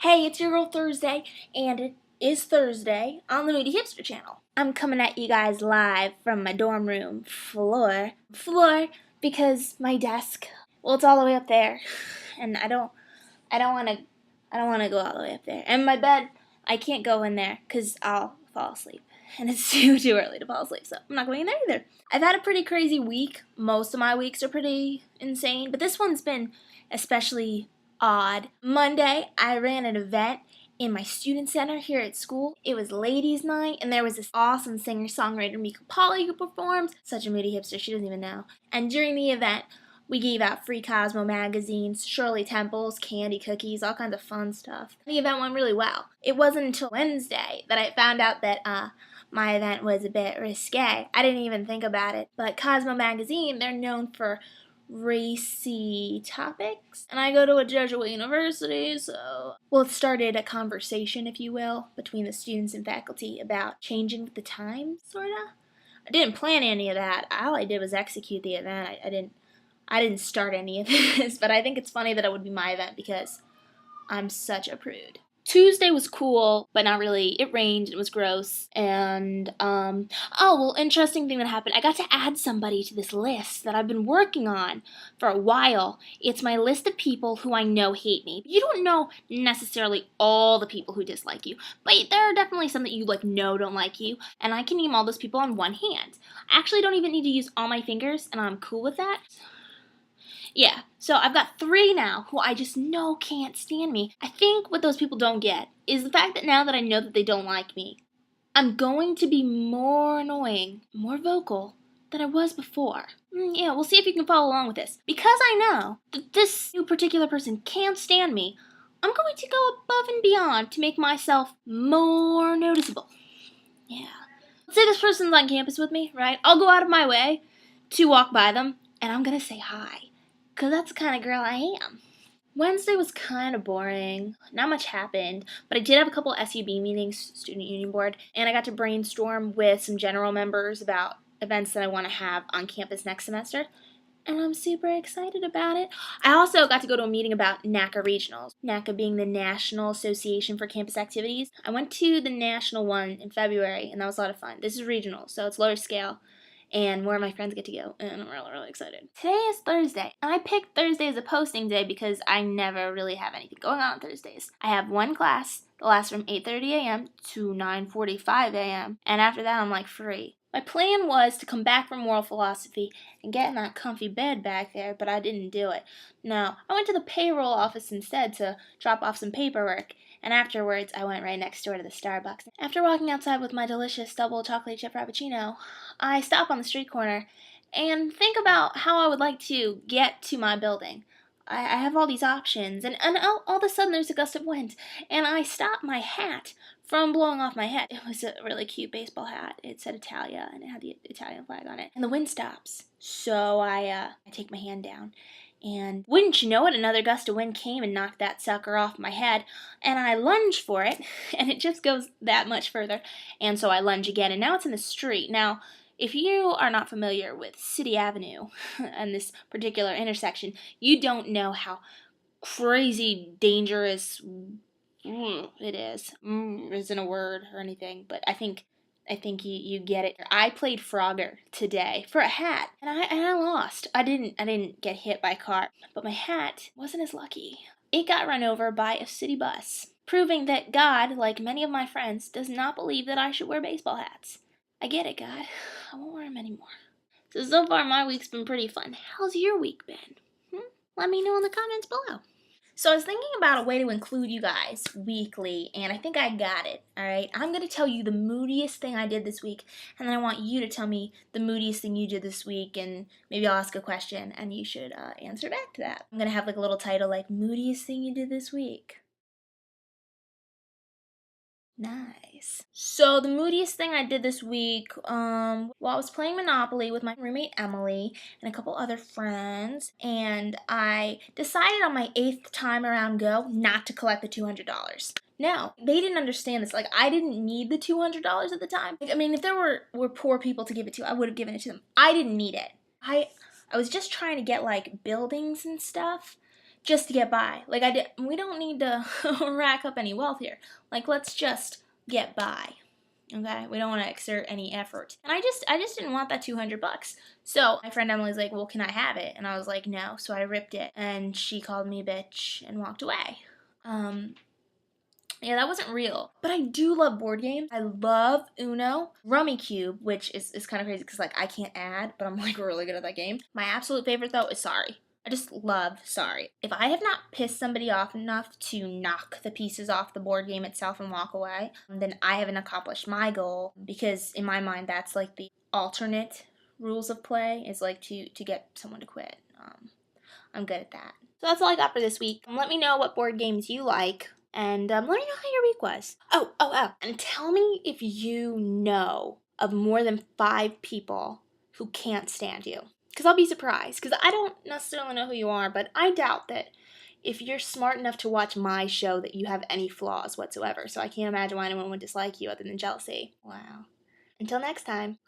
Hey, it's your girl Thursday, and it is Thursday on the Moody Hipster channel. I'm coming at you guys live from my dorm room floor, because my desk, well, it's all the way up there, and I don't want to go all the way up there. And my bed, I can't go in there because I'll fall asleep, and it's too early to fall asleep, so I'm not going in there either. I've had a pretty crazy week. Most of my weeks are pretty insane, but this one's been especially odd. Monday, I ran an event in my student center here at school. It was ladies' night, and there was this awesome singer-songwriter, Mika Polly, who performs. Such a moody hipster, she doesn't even know. And during the event, we gave out free Cosmo magazines, Shirley Temples, candy, cookies, all kinds of fun stuff. The event went really well. It wasn't until Wednesday that I found out that my event was a bit risque. I didn't even think about it, but Cosmo magazine, they're known for racy topics, and I go to a Jesuit university, so it started a conversation, if you will, between the students and faculty about changing with the times, sorta. I didn't plan any of that. All I did was execute the event. I didn't start any of this, but I think it's funny that it would be my event because I'm such a prude. Tuesday was cool, but not really. It rained, it was gross, and, interesting thing that happened. I got to add somebody to this list that I've been working on for a while. It's my list of people who I know hate me. You don't know necessarily all the people who dislike you, but there are definitely some that you, know don't like you, and I can name all those people on one hand. I actually don't even need to use all my fingers, and I'm cool with that. Yeah, so I've got 3 now who I just know can't stand me. I think what those people don't get is the fact that now that I know that they don't like me, I'm going to be more annoying, more vocal than I was before. Yeah, we'll see if you can follow along with this. Because I know that this new particular person can't stand me, I'm going to go above and beyond to make myself more noticeable. Yeah. Let's say this person's on campus with me, right? I'll go out of my way to walk by them, and I'm gonna say hi. Because that's the kind of girl I am. Wednesday was kind of boring. Not much happened, but I did have a couple SUB meetings, Student Union Board, and I got to brainstorm with some general members about events that I want to have on campus next semester, and I'm super excited about it. I also got to go to a meeting about NACA Regionals, NACA being the National Association for Campus Activities. I went to the national one in February, and that was a lot of fun. This is regional, so it's lower scale, and more of my friends get to go, and I'm really excited. Today is Thursday, and I picked Thursday as a posting day because I never really have anything going on Thursdays. I have one class that lasts from 8:30 a.m. to 9:45 a.m., and after that I'm free. My plan was to come back from moral philosophy and get in that comfy bed back there, but I didn't do it. No, I went to the payroll office instead to drop off some paperwork, and afterwards I went right next door to the Starbucks. After walking outside with my delicious double chocolate chip frappuccino, I stop on the street corner and think about how I would like to get to my building. I have all these options, and all of a sudden there's a gust of wind, and I stop my hat from blowing off my head. It was a really cute baseball hat. It said Italia, and it had the Italian flag on it. And the wind stops, so I take my hand down, and wouldn't you know it, another gust of wind came and knocked that sucker off my head, and I lunge for it, and it just goes that much further, and so I lunge again, and now it's in the street. Now, if you are not familiar with City Avenue and this particular intersection, you don't know how crazy dangerous it is. Isn't a word or anything, but I think you get it. I played Frogger today for a hat, and I lost. I didn't get hit by a car, but my hat wasn't as lucky. It got run over by a city bus, proving that God, like many of my friends, does not believe that I should wear baseball hats. I get it, God. I won't wear them anymore. So far my week's been pretty fun. How's your week been? Let me know in the comments below. So I was thinking about a way to include you guys weekly, and I think I got it, alright? I'm going to tell you the moodiest thing I did this week, and then I want you to tell me the moodiest thing you did this week, and maybe I'll ask a question, and you should answer back to that. I'm going to have a little title like, Moodiest Thing You Did This Week. Nice. So the moodiest thing I did this week, I was playing Monopoly with my roommate Emily and a couple other friends, and I decided on my 8th time around go not to collect the $200. Now, they didn't understand this. I didn't need the $200 at the time. If there were poor people to give it to, I would have given it to them. I didn't need it. I was just trying to get, buildings and stuff just to get by. Like, we don't need to rack up any wealth here. Like, let's just get by. Okay, we don't want to exert any effort. And I just didn't want that $200. So my friend Emily's like, well, can I have it? And I was like, no. So I ripped it, and she called me a bitch and walked away. Yeah, that wasn't real. But I do love board games. I love Uno. Rummikub, which is kind of crazy because, like, I can't add, but I'm, like, really good at that game. My absolute favorite, though, is Sorry. I just love Sorry. If I have not pissed somebody off enough to knock the pieces off the board game itself and walk away, then I haven't accomplished my goal, because in my mind, that's, like, the alternate rules of play, is, like, to get someone to quit. I'm good at that. So that's all I got for this week. Let me know what board games you like. And let me know how your week was. Oh. And tell me if you know of more than 5 people who can't stand you. Because I'll be surprised. Because I don't necessarily know who you are, but I doubt that if you're smart enough to watch my show that you have any flaws whatsoever. So I can't imagine why anyone would dislike you other than jealousy. Wow. Until next time.